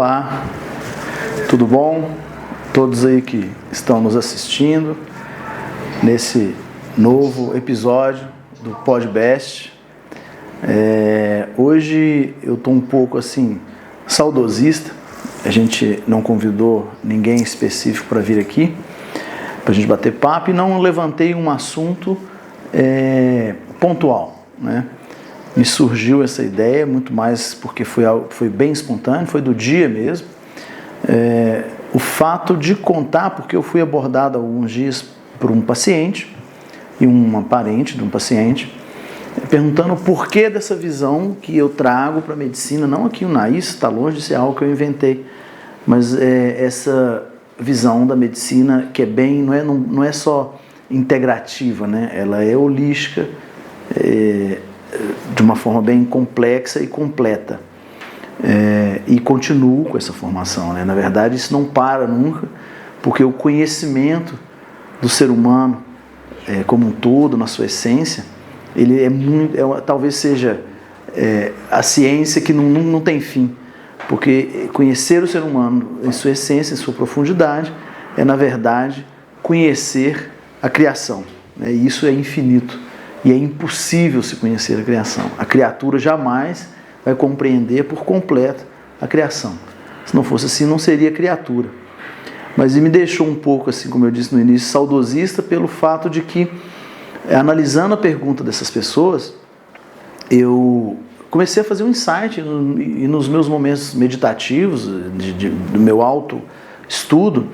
Olá, tudo bom? Todos aí que estão nos assistindo nesse novo episódio do Podcast. Hoje eu estou um pouco assim saudosista. A gente não convidou ninguém específico para vir aqui para a gente bater papo e não levantei um assunto pontual, né? Me surgiu essa ideia muito mais porque foi bem espontâneo, foi do dia mesmo. O fato de contar, porque eu fui abordado há alguns dias por um paciente e uma parente de um paciente, perguntando o porquê dessa visão que eu trago para a medicina, não aqui o Naís, está longe de ser algo que eu inventei, mas essa visão da medicina que é bem, não é só integrativa, né? Ela é holística, de uma forma bem complexa e completa. E continuo com essa formação, né? Na verdade, isso não para nunca, porque o conhecimento do ser humano como um todo, na sua essência, ele talvez seja a ciência que não tem fim, porque conhecer o ser humano em sua essência, em sua profundidade, na verdade, conhecer a criação, né? E isso é infinito. E é impossível se conhecer a criação. A criatura jamais vai compreender por completo a criação. Se não fosse assim, não seria criatura. Mas me deixou um pouco, assim como eu disse no início, saudosista pelo fato de que, analisando a pergunta dessas pessoas, eu comecei a fazer um insight e nos meus momentos meditativos, do meu autoestudo,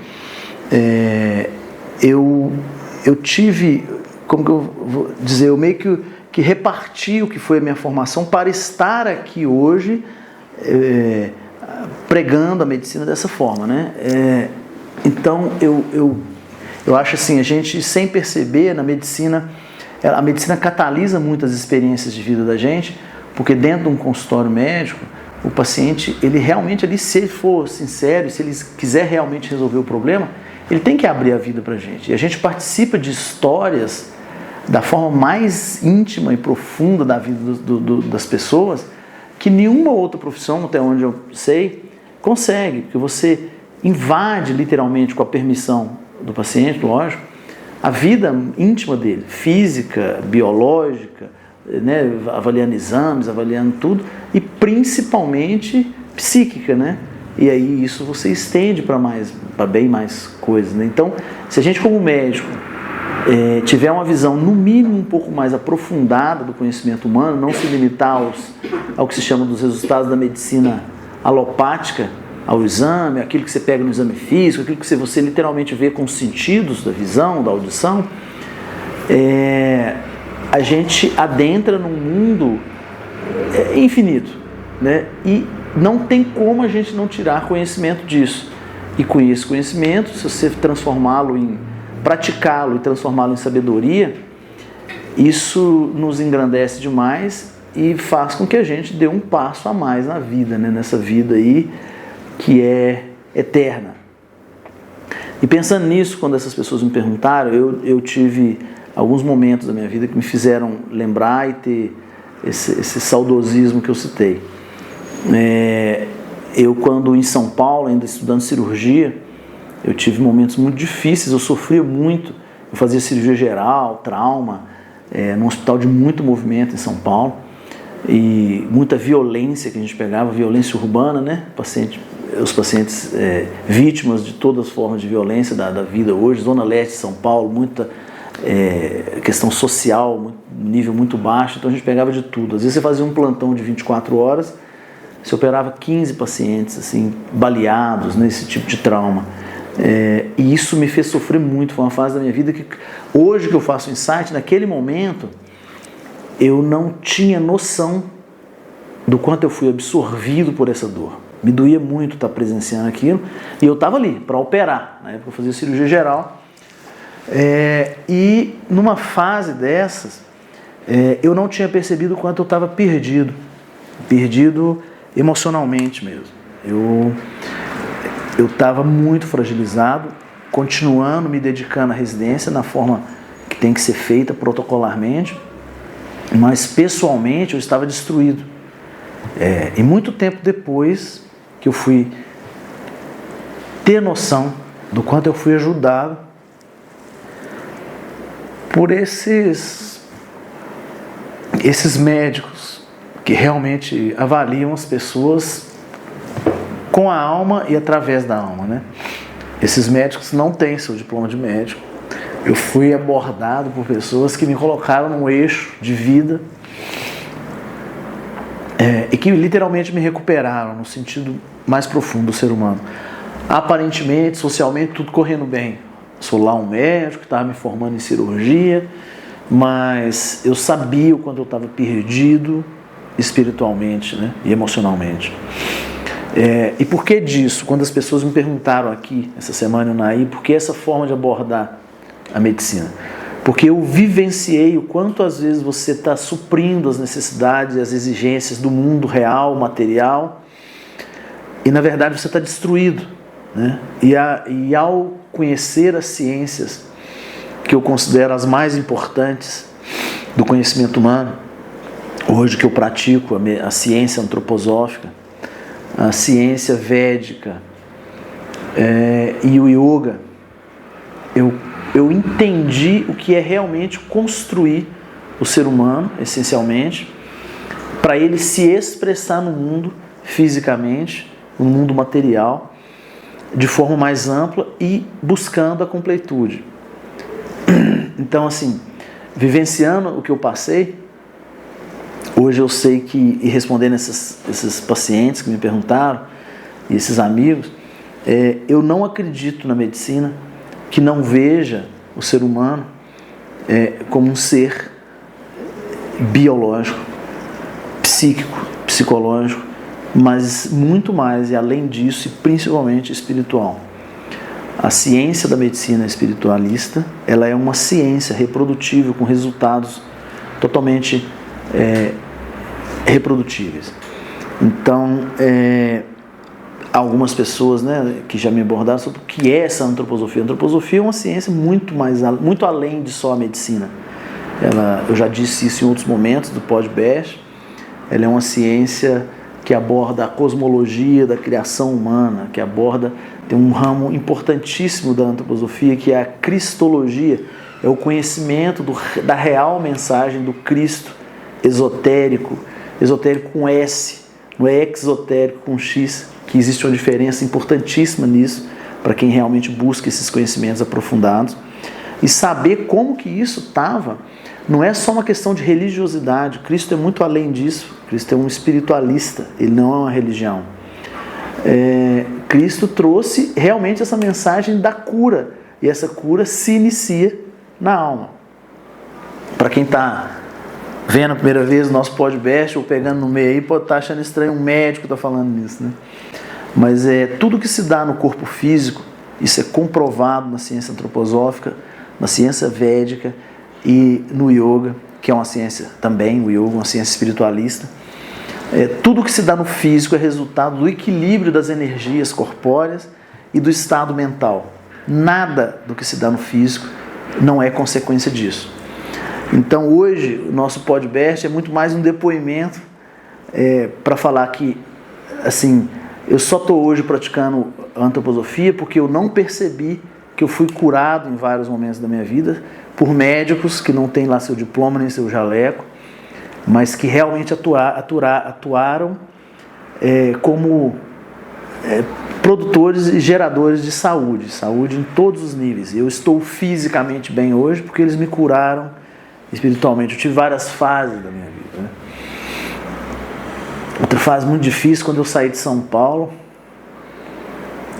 eu tive... Como que eu vou dizer, eu meio que reparti o que foi a minha formação para estar aqui hoje pregando a medicina dessa forma, né? Então eu acho assim, a gente sem perceber na medicina, a medicina catalisa muitas experiências de vida da gente, porque dentro de um consultório médico, o paciente, ele realmente ali, se ele for sincero, se ele quiser realmente resolver o problema, ele tem que abrir a vida pra gente. E a gente participa de histórias da forma mais íntima e profunda da vida das pessoas, que nenhuma outra profissão, até onde eu sei, consegue, porque você invade literalmente, com a permissão do paciente, lógico, a vida íntima dele, física, biológica, né, avaliando exames, avaliando tudo, e principalmente psíquica, né? E aí isso você estende para bem mais coisas, né? Então, se a gente como médico tiver uma visão, no mínimo, um pouco mais aprofundada do conhecimento humano, não se limitar ao que se chama dos resultados da medicina alopática, ao exame, aquilo que você pega no exame físico, aquilo que você literalmente vê com os sentidos da visão, da audição, a gente adentra num mundo infinito, né? E não tem como a gente não tirar conhecimento disso. E com esse conhecimento, se você praticá-lo e transformá-lo em sabedoria, isso nos engrandece demais e faz com que a gente dê um passo a mais na vida, né? Nessa vida aí que é eterna. E pensando nisso, quando essas pessoas me perguntaram, eu tive alguns momentos da minha vida que me fizeram lembrar e ter esse saudosismo que eu citei. Eu, quando em São Paulo, ainda estudando cirurgia, eu tive momentos muito difíceis, eu sofria muito, eu fazia cirurgia geral, trauma, num hospital de muito movimento em São Paulo, e muita violência que a gente pegava, violência urbana, né? Os pacientes vítimas de todas as formas de violência da vida hoje, Zona Leste de São Paulo, muita questão social, nível muito baixo, então a gente pegava de tudo. Às vezes você fazia um plantão de 24 horas, você operava 15 pacientes assim, baleados nesse tipo de trauma. E isso me fez sofrer muito. Foi uma fase da minha vida que hoje que eu faço insight, naquele momento eu não tinha noção do quanto eu fui absorvido por essa dor. Me doía muito estar presenciando aquilo, e eu estava ali para operar. Na época eu fazia cirurgia geral, e numa fase dessas eu não tinha percebido o quanto eu estava perdido emocionalmente mesmo. Eu estava muito fragilizado, continuando me dedicando à residência na forma que tem que ser feita protocolarmente, mas pessoalmente eu estava destruído. E muito tempo depois que eu fui ter noção do quanto eu fui ajudado por esses médicos que realmente avaliam as pessoas com a alma e através da alma, né? Esses médicos não têm seu diploma de médico. Eu fui abordado por pessoas que me colocaram num eixo de vida e que literalmente me recuperaram no sentido mais profundo do ser humano. Aparentemente, socialmente, tudo correndo bem. Sou lá um médico que estava me formando em cirurgia, mas eu sabia o quanto eu estava perdido espiritualmente, né, e emocionalmente. E por que disso? Quando as pessoas me perguntaram aqui, essa semana, Naí, por que essa forma de abordar a medicina? Porque eu vivenciei o quanto às vezes você está suprindo as necessidades e as exigências do mundo real, material, e na verdade você está destruído, né? E ao conhecer as ciências, que eu considero as mais importantes do conhecimento humano, hoje que eu pratico a ciência antroposófica, a ciência védica e o yoga, eu entendi o que é realmente construir o ser humano, essencialmente, para ele se expressar no mundo fisicamente, no mundo material, de forma mais ampla e buscando a completude. Então, assim, vivenciando o que eu passei, hoje eu sei que, e respondendo esses pacientes que me perguntaram, e esses amigos, eu não acredito na medicina que não veja o ser humano como um ser biológico, psíquico, psicológico, mas muito mais e além disso, e principalmente espiritual. A ciência da medicina espiritualista, ela é uma ciência reprodutível com resultados totalmente reprodutíveis. Então, algumas pessoas, né, que já me abordaram sobre o que é essa antroposofia. A antroposofia é uma ciência muito além de só a medicina. Eu já disse isso em outros momentos do podcast. Ela é uma ciência que aborda a cosmologia da criação humana, tem um ramo importantíssimo da antroposofia, que é a cristologia, é o conhecimento da real mensagem do Cristo esotérico com S, não é exotérico com X, que existe uma diferença importantíssima nisso, para quem realmente busca esses conhecimentos aprofundados. E saber como que isso estava, não é só uma questão de religiosidade. Cristo é muito além disso. Cristo é um espiritualista, ele não é uma religião. Cristo trouxe realmente essa mensagem da cura, e essa cura se inicia na alma. Para quem está vendo a primeira vez o nosso podcast, ou pegando no meio aí, pode estar achando estranho um médico estar falando isso, né? Mas tudo que se dá no corpo físico, isso é comprovado na ciência antroposófica, na ciência védica e no yoga, que é uma ciência também, o yoga, uma ciência espiritualista. Tudo que se dá no físico é resultado do equilíbrio das energias corpóreas e do estado mental. Nada do que se dá no físico não é consequência disso. Então hoje o nosso podcast é muito mais um depoimento para falar que, assim, eu só estou hoje praticando a antroposofia porque eu não percebi que eu fui curado em vários momentos da minha vida por médicos que não têm lá seu diploma nem seu jaleco, mas que realmente atuaram como produtores e geradores de saúde em todos os níveis. Eu estou fisicamente bem hoje porque eles me curaram espiritualmente. Eu tive várias fases da minha vida, né? Outra fase muito difícil, quando eu saí de São Paulo,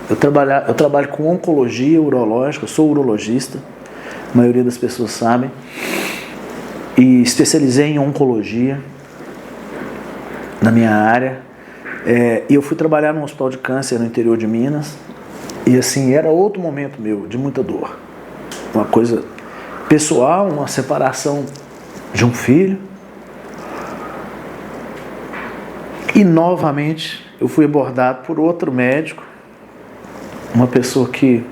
eu trabalho com oncologia urológica, eu sou urologista, a maioria das pessoas sabem, e especializei em oncologia na minha área, e eu fui trabalhar num hospital de câncer no interior de Minas, e assim, era outro momento meu, de muita dor, uma coisa pessoal, uma separação de um filho, e novamente eu fui abordado por outro médico, uma pessoa que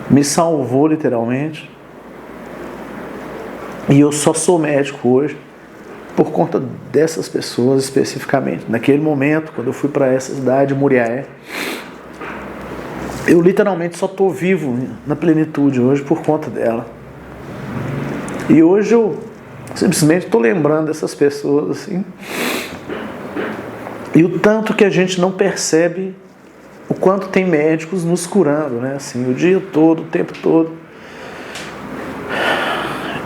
me salvou literalmente, e eu só sou médico hoje por conta dessas pessoas especificamente. Naquele momento, quando eu fui para essa cidade, Muriaé, eu literalmente só estou vivo na plenitude hoje por conta dela. E hoje eu simplesmente estou lembrando dessas pessoas assim. E o tanto que a gente não percebe o quanto tem médicos nos curando, né? Assim, o dia todo, o tempo todo.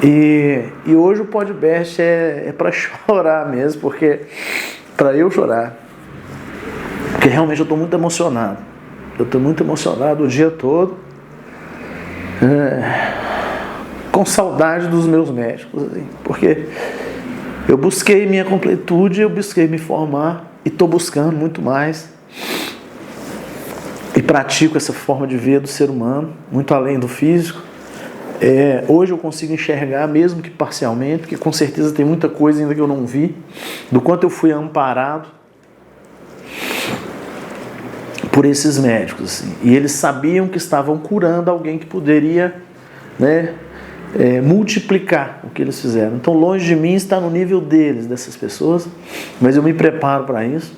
E hoje o podcast é para chorar mesmo, porque para eu chorar. Porque realmente eu estou muito emocionado. Eu estou muito emocionado o dia todo. Com saudade dos meus médicos, assim, porque eu busquei minha completude, eu busquei me formar e estou buscando muito mais. E pratico essa forma de ver do ser humano, muito além do físico. Hoje eu consigo enxergar, mesmo que parcialmente, porque com certeza tem muita coisa ainda que eu não vi, do quanto eu fui amparado por esses médicos. Assim. E eles sabiam que estavam curando alguém que poderia, né, multiplicar o que eles fizeram. Então, longe de mim está no nível deles, dessas pessoas, mas eu me preparo para isso.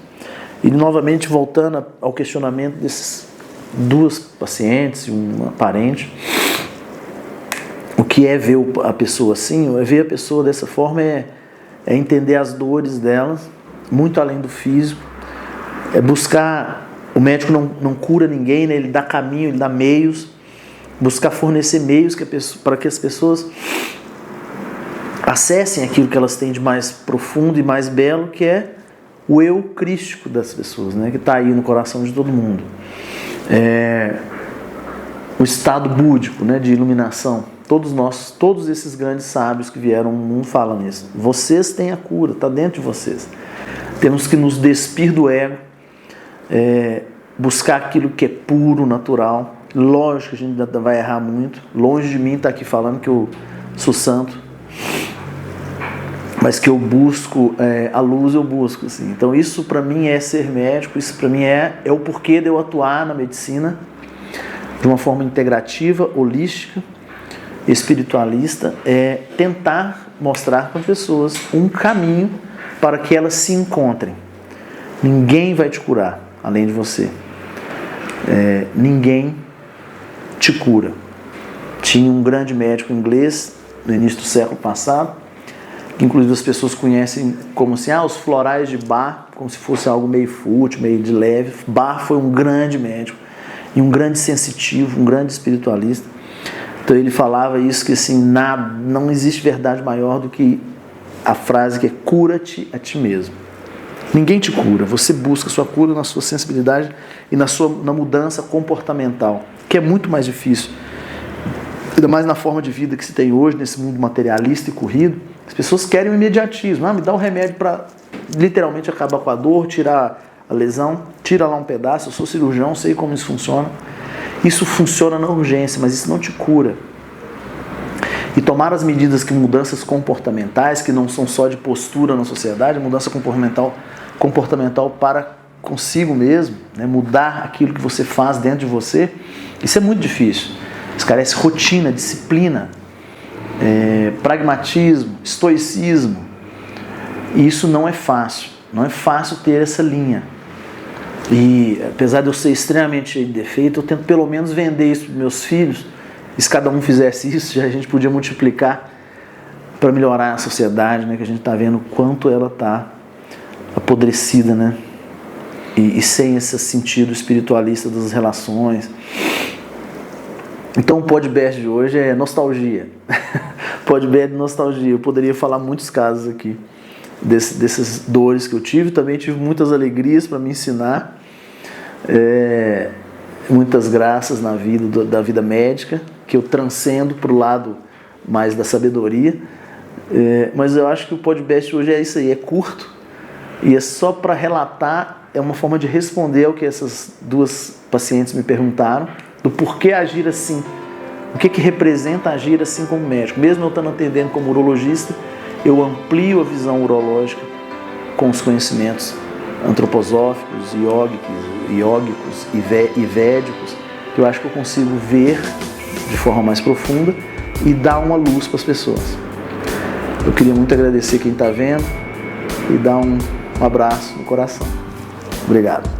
E, novamente, voltando ao questionamento desses duas pacientes e uma parente, o que é ver a pessoa assim? Ver a pessoa dessa forma é entender as dores delas, muito além do físico, buscar. O médico não cura ninguém, né? Ele dá caminho, ele dá meios, buscar fornecer meios para que as pessoas acessem aquilo que elas têm de mais profundo e mais belo, que é o eu crístico das pessoas, né? Que está aí no coração de todo mundo. O estado búdico, né? De iluminação. Todos esses grandes sábios que vieram no mundo falam isso. Vocês têm a cura, está dentro de vocês. Temos que nos despir do ego, buscar aquilo que é puro, natural. Lógico que a gente ainda vai errar muito. Longe de mim estar aqui falando que eu sou santo, mas que eu busco a luz, eu busco. Assim. Então isso para mim é ser médico, isso para mim é o porquê de eu atuar na medicina de uma forma integrativa, holística, espiritualista, tentar mostrar para as pessoas um caminho para que elas se encontrem. Ninguém vai te curar além de você. Ninguém te cura. Tinha um grande médico inglês no início do século passado, que inclusive as pessoas conhecem como assim, os florais de Bach, como se fosse algo meio fútil, meio de leve. Bach foi um grande médico e um grande sensitivo, um grande espiritualista. Então ele falava isso, que assim, não existe verdade maior do que a frase que é cura-te a ti mesmo. Ninguém te cura, você busca a sua cura na sua sensibilidade e na mudança comportamental, que é muito mais difícil. Ainda mais na forma de vida que se tem hoje, nesse mundo materialista e corrido, as pessoas querem o imediatismo. Me dá um remédio para literalmente acabar com a dor, tirar a lesão, tira lá um pedaço, eu sou cirurgião, sei como isso funciona. Isso funciona na urgência, mas isso não te cura. E tomar as medidas que mudanças comportamentais, que não são só de postura na sociedade, mudança comportamental para consigo mesmo, né? Mudar aquilo que você faz dentro de você, isso é muito difícil. Isso carece rotina, disciplina, pragmatismo, estoicismo. E isso não é fácil. Não é fácil ter essa linha. E apesar de eu ser extremamente cheio de defeito, eu tento pelo menos vender isso para os meus filhos. E se cada um fizesse isso, já a gente podia multiplicar para melhorar a sociedade, né? Que a gente está vendo o quanto ela está apodrecida, né? E sem esse sentido espiritualista das relações. Então o podcast de hoje é nostalgia. Podcast de nostalgia. Eu poderia falar muitos casos aqui dessas dores que eu tive. Também tive muitas alegrias para me ensinar. Muitas graças na vida, da vida médica, que eu transcendo para o lado mais da sabedoria. Mas eu acho que o podcast hoje é isso aí, é curto e é só para relatar, é uma forma de responder ao que essas duas pacientes me perguntaram, do porquê agir assim, o que representa agir assim como médico. Mesmo eu estando atendendo como urologista, eu amplio a visão urológica com os conhecimentos antroposóficos, iógicos e védicos, que eu acho que eu consigo ver de forma mais profunda e dar uma luz para as pessoas. Eu queria muito agradecer quem está vendo e dar um abraço no coração. Obrigado.